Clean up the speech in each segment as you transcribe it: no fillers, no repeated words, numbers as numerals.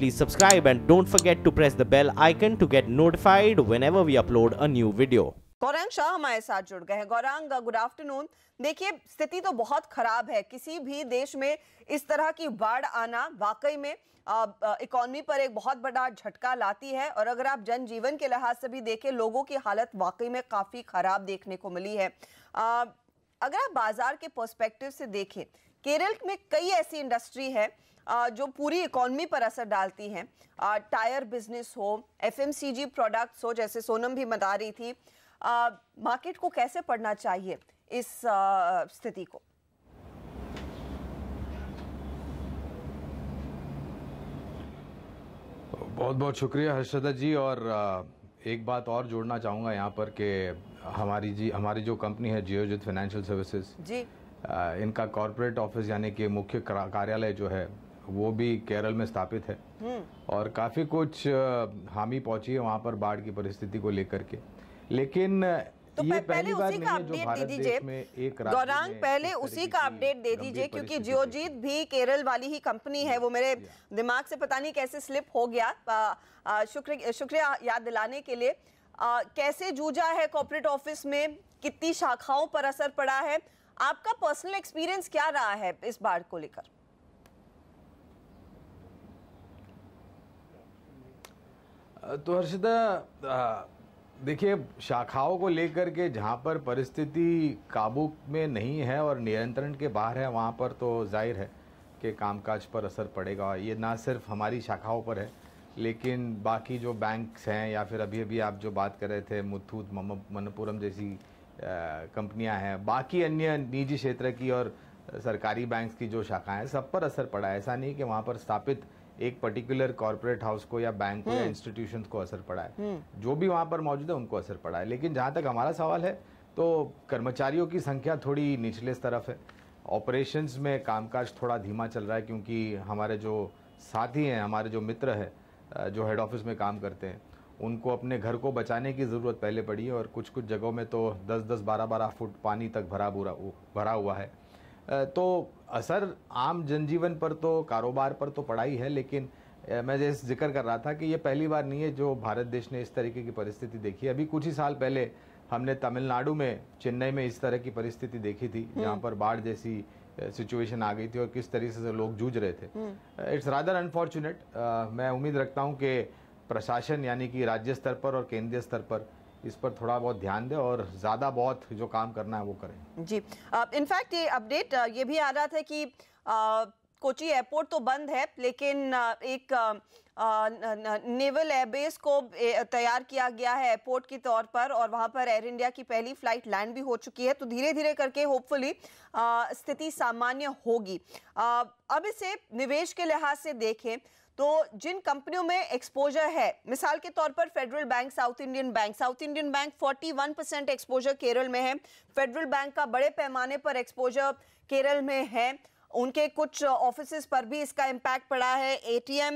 please subscribe and don't forget to press the bell icon to get notified whenever we upload a new video. Gaurang Shah हमारे साथ जुड़ गए हैं। Gaurang, good afternoon. देखिए, स्थिति तो बहुत खराब है। किसी भी देश में इस तरह की बाढ़ आना वाकई में इकोनॉमी पर एक बहुत बड़ा झटका लाती है, और अगर आप जनजीवन के लिहाज से भी देखें, लोगों की हालत वाकई में काफी खराब देखने को मिली है। अगर आप बाजार के पर्सपेक्टिव से देखें, केरल में कई ऐसी इंडस्ट्री है जो पूरी इकोनॉमी पर असर डालती हैं। टायर बिजनेस हो, एफएमसीजी प्रोडक्ट्स हो, जैसे सोनम भी बता रही थी। मार्केट को कैसे पढ़ना चाहिए इस स्थिति को? बहुत बहुत शुक्रिया हर्षदा जी। और एक बात और जोड़ना चाहूँगा यहाँ पर कि हमारी जो कंपनी है जियोजित फाइनेंशियल सर्विसेज जी, इनका कॉर्पोरेट ऑफिस यानी कि मुख्य कार्यालय जो है वो भी केरल में स्थापित है, और काफ़ी कुछ हामी पहुंची है वहाँ पर बाढ़ की परिस्थिति को लेकर के। लेकिन तो ये पहले उसी का अपडेट दे दीजिए गौरांग, पहले उसी का अपडेट दे दीजिए, क्योंकि जियोजीत भी केरल वाली ही कंपनी है। वो मेरे दिमाग से पता नहीं कैसे स्लिप हो गया। शुक्रिया याद दिलाने के लिए। कैसे जूझा है कॉर्पोरेट ऑफिस में, कितनी शाखाओं पर असर पड़ा है, आपका पर्सनल एक्सपीरियंस क्या रहा है इस बाढ़ को लेकर? तो हर्षदा देखिए, शाखाओं को लेकर के जहाँ पर परिस्थिति काबू में नहीं है और नियंत्रण के बाहर है, वहाँ पर तो जाहिर है कि कामकाज पर असर पड़ेगा। ये ना सिर्फ हमारी शाखाओं पर है, लेकिन बाकी जो बैंक्स हैं, या फिर अभी आप जो बात कर रहे थे मुथूट मनप्पुरम जैसी कंपनियां हैं, बाकी अन्य निजी क्षेत्र की और सरकारी बैंक्स की जो शाखाएं हैं, सब पर असर पड़ा है। ऐसा नहीं कि वहाँ पर स्थापित एक पर्टिकुलर कॉर्पोरेट हाउस को या बैंक को या इंस्टीट्यूशंस को असर पड़ा है। जो भी वहाँ पर मौजूद है उनको असर पड़ा है। लेकिन जहाँ तक हमारा सवाल है, तो कर्मचारियों की संख्या थोड़ी निचले तरफ है। ऑपरेशंस में कामकाज थोड़ा धीमा चल रहा है, क्योंकि हमारे जो साथी हैं, हमारे जो मित्र हैं जो हेड ऑफिस में काम करते हैं, उनको अपने घर को बचाने की ज़रूरत पहले पड़ी है, और कुछ जगहों में तो 10-10, 12-12 फुट पानी तक भरा हुआ है। तो असर आम जनजीवन पर तो, कारोबार पर तो पड़ा ही है। लेकिन मैं जैसे जिक्र कर रहा था कि ये पहली बार नहीं है जो भारत देश ने इस तरीके की परिस्थिति देखी। अभी कुछ ही साल पहले हमने तमिलनाडु में, चेन्नई में इस तरह की परिस्थिति देखी थी, जहाँ पर बाढ़ जैसी सिचुएशन आ गई थी और किस तरीके से लोग जूझ रहे थे। It's rather unfortunate. मैं उम्मीद रखता हूँ कि प्रशासन यानी कि राज्य स्तर पर और केंद्रीय स्तर पर इस पर थोड़ा बहुत ध्यान दे और ज़्यादा बहुत जो काम करना है वो करें। जी, इनफैक्ट ये अपडेट ये भी आ रहा था कि कोची एयरपोर्ट तो बंद है, लेकिन एक नेवल एयरबेस को तैयार किया गया है एयरपोर्ट के तौर पर, और वहां पर एयर इंडिया की पहली फ्लाइट लैंड भी हो चुकी है। तो धीरे धीरे करके होपफुली स्थिति सामान्य होगी। अब इसे निवेश के लिहाज से देखें तो जिन कंपनियों में एक्सपोजर है, मिसाल के तौर पर federal bank, south Indian bank 41% exposure Kerala में है। फेडरल बैंक का बड़े पैमाने पर एक्सपोजर केरल में है। उनके कुछ ऑफिसेज पर भी इसका इम्पैक्ट पड़ा है। एटीएम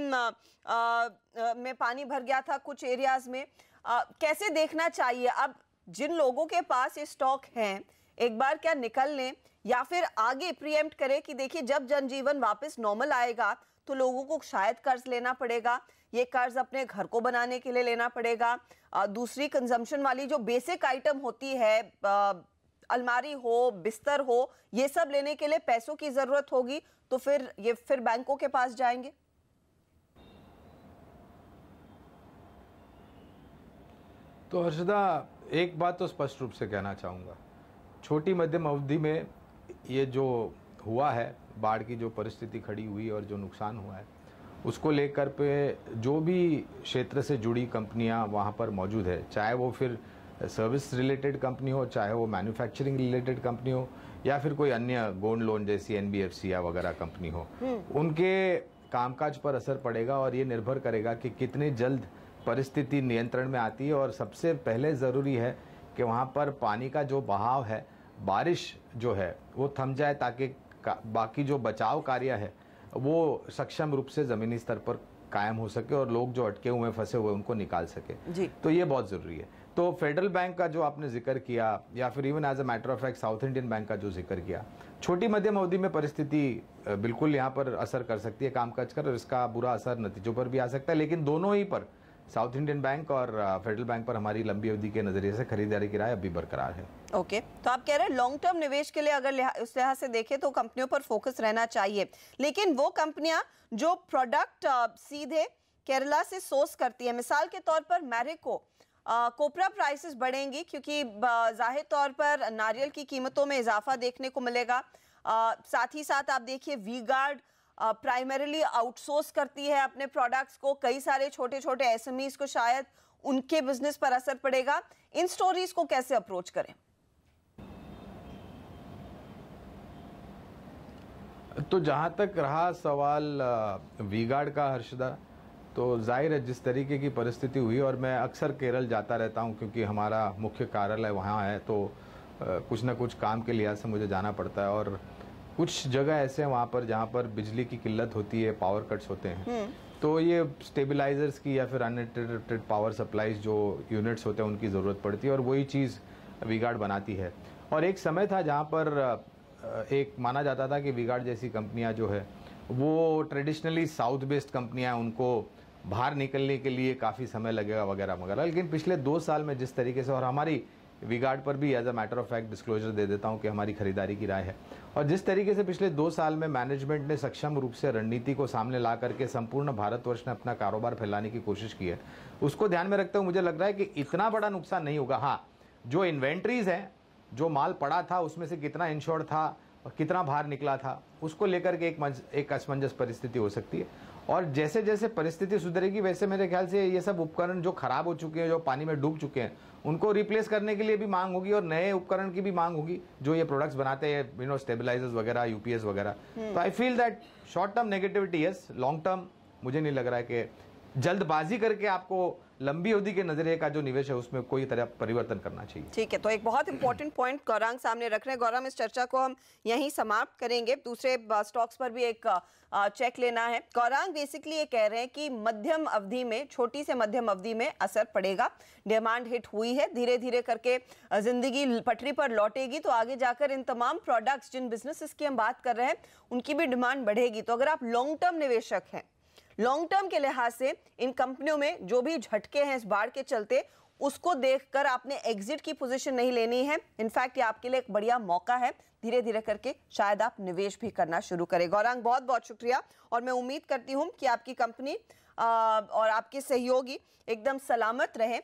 में पानी भर गया था कुछ एरियाज में। कैसे देखना चाहिए अब जिन लोगों के पास ये स्टॉक हैं, एक बार क्या निकल लें या फिर आगे प्रीएम्प्ट करें कि देखिए जब जनजीवन वापस नॉर्मल आएगा तो लोगों को शायद कर्ज लेना पड़ेगा। ये कर्ज अपने घर को बनाने के लिए लेना पड़ेगा। दूसरी कंजम्पशन वाली जो बेसिक आइटम होती है, अलमारी हो, बिस्तर हो, ये सब लेने के लिए पैसों की जरूरत होगी, तो फिर बैंकों के पास जाएंगे। तो हर्षदा, एक बात तो स्पष्ट रूप से कहना चाहूँगा, छोटी मध्यम अवधि में ये जो हुआ है, बाढ़ की जो परिस्थिति खड़ी हुई और जो नुकसान हुआ है, उसको लेकर पे जो भी क्षेत्र से जुड़ी कंपनियां वहाँ पर मौजूद है, चाहे वो फिर सर्विस रिलेटेड कंपनी हो, चाहे वो मैन्युफैक्चरिंग रिलेटेड कंपनी हो, या फिर कोई अन्य गोल्ड लोन जैसी एनबीएफसी या वगैरह कंपनी हो, उनके कामकाज पर असर पड़ेगा। और ये निर्भर करेगा कि कितनी जल्द परिस्थिति नियंत्रण में आती है। और सबसे पहले ज़रूरी है कि वहाँ पर पानी का जो बहाव है, बारिश जो है वो थम जाए, ताकि बाकी जो बचाव कार्य है वो सक्षम रूप से ज़मीनी स्तर पर कायम हो सके और लोग जो अटके हुए फंसे हुए उनको निकाल सके। तो ये बहुत ज़रूरी है। तो फेडरल बैंक का जो आपने जिक्र किया या फिर even as a matter of fact South Indian Bank का जो जिक्र किया, छोटी मध्यम अवधि में परिस्थिति बिल्कुल यहाँ पर असर कर सकती है कामकाज कर, और इसका बुरा असर नतीजों पर भी आ सकता है। लेकिन दोनों ही पर, साउथ इंडियन बैंक और फेडरल बैंक पर, हमारी लंबी अवधि के नजरिए से खरीदारी की राय अभी बरकरार है। ओके, तो आप कह रहे हैं लॉन्ग टर्म निवेश के लिए अगर उस लिहाज से देखें तो कंपनियों पर फोकस रहना चाहिए, लेकिन वो कंपनियां जो प्रोडक्ट सीधे केरला से सोर्स करती है, मिसाल के तौर पर मैरिको, कोपरा प्राइसेस बढ़ेंगी क्योंकि जाहिर तौर पर नारियल की कीमतों में इजाफा देखने को मिलेगा। साथ ही साथ आप देखिए वी-गार्ड प्राइमरीली आउटसोर्स करती है अपने प्रोडक्ट्स को, कई सारे छोटे छोटे एसएमईज को शायद उनके बिजनेस पर असर पड़ेगा। इन स्टोरीज को कैसे अप्रोच करें? तो जहां तक रहा सवाल वी-गार्ड का हर्षदा, तो जाहिर है जिस तरीके की परिस्थिति हुई, और मैं अक्सर केरल जाता रहता हूं क्योंकि हमारा मुख्य कार्यालय वहां है, तो कुछ ना कुछ काम के लिहाज से मुझे जाना पड़ता है। और कुछ जगह ऐसे हैं वहाँ पर जहाँ पर बिजली की किल्लत होती है, पावर कट्स होते हैं, तो ये स्टेबलाइजर्स की या फिर अनइंटरप्टेड पावर सप्लाईज जो यूनिट्स होते हैं उनकी ज़रूरत पड़ती है, और वही चीज़ वी-गार्ड बनाती है। और एक समय था जहाँ पर एक माना जाता था कि वी-गार्ड जैसी कंपनियाँ जो है वो ट्रेडिशनली साउथ बेस्ड कंपनियाँ, उनको बाहर निकलने के लिए काफ़ी समय लगेगा वगैरह वगैरह। लेकिन पिछले 2 साल में जिस तरीके से, और हमारी वी-गार्ड पर भी as a matter of fact disclosure दे देता हूं कि हमारी खरीदारी की राय है, और जिस तरीके से पिछले 2 साल में मैनेजमेंट ने सक्षम रूप से रणनीति को सामने ला करके संपूर्ण भारतवर्ष में अपना कारोबार फैलाने की कोशिश की है, उसको ध्यान में रखते हुए मुझे लग रहा है कि इतना बड़ा नुकसान नहीं होगा। हाँ, जो इन्वेंट्रीज हैं, जो माल पड़ा था उसमें से कितना इंश्योर्ड था और कितना बाहर निकला था, उसको लेकर के एक असमंजस परिस्थिति हो सकती है। और जैसे जैसे परिस्थिति सुधरेगी वैसे मेरे ख्याल से ये सब उपकरण जो खराब हो चुके हैं, जो पानी में डूब चुके हैं, उनको रिप्लेस करने के लिए भी मांग होगी, और नए उपकरण की भी मांग होगी जो ये प्रोडक्ट्स बनाते हैं, स्टेबलाइजर्स वगैरह, यूपीएस वगैरह। तो I feel that short term negativity yes, long term मुझे नहीं लग रहा है कि जल्दबाजी करके आपको लंबी अवधि के नजरिए का जो निवेश है उसमें कोई तरह परिवर्तन करना चाहिए। ठीक है, तो एक बहुत इंपॉर्टेंट पॉइंट गौरांग सामने रख रहे हैं। गौरांग, इस चर्चा को हम यहीं समाप्त करेंगे, दूसरे स्टॉक्स पर भी एक चेक लेना है। गौरांग बेसिकली ये कह रहे हैं कि मध्यम अवधि में, छोटी से मध्यम अवधि में असर पड़ेगा, डिमांड हिट हुई है, धीरे धीरे करके जिंदगी पटरी पर लौटेगी, तो आगे जाकर इन तमाम प्रोडक्ट्स, जिन बिजनेसेस की हम बात कर रहे हैं, उनकी भी डिमांड बढ़ेगी। तो अगर आप लॉन्ग टर्म निवेशक हैं, लॉन्ग टर्म के लिहाज से इन कंपनियों में जो भी झटके हैं इस बाढ़ के चलते, उसको देखकर आपने एग्जिट की पोजीशन नहीं लेनी है। इनफैक्ट ये आपके लिए एक बढ़िया मौका है, धीरे धीरे करके शायद आप निवेश भी करना शुरू करें। गौरांग, बहुत बहुत शुक्रिया, और मैं उम्मीद करती हूं कि आपकी कंपनी और आपके सहयोगी एकदम सलामत रहें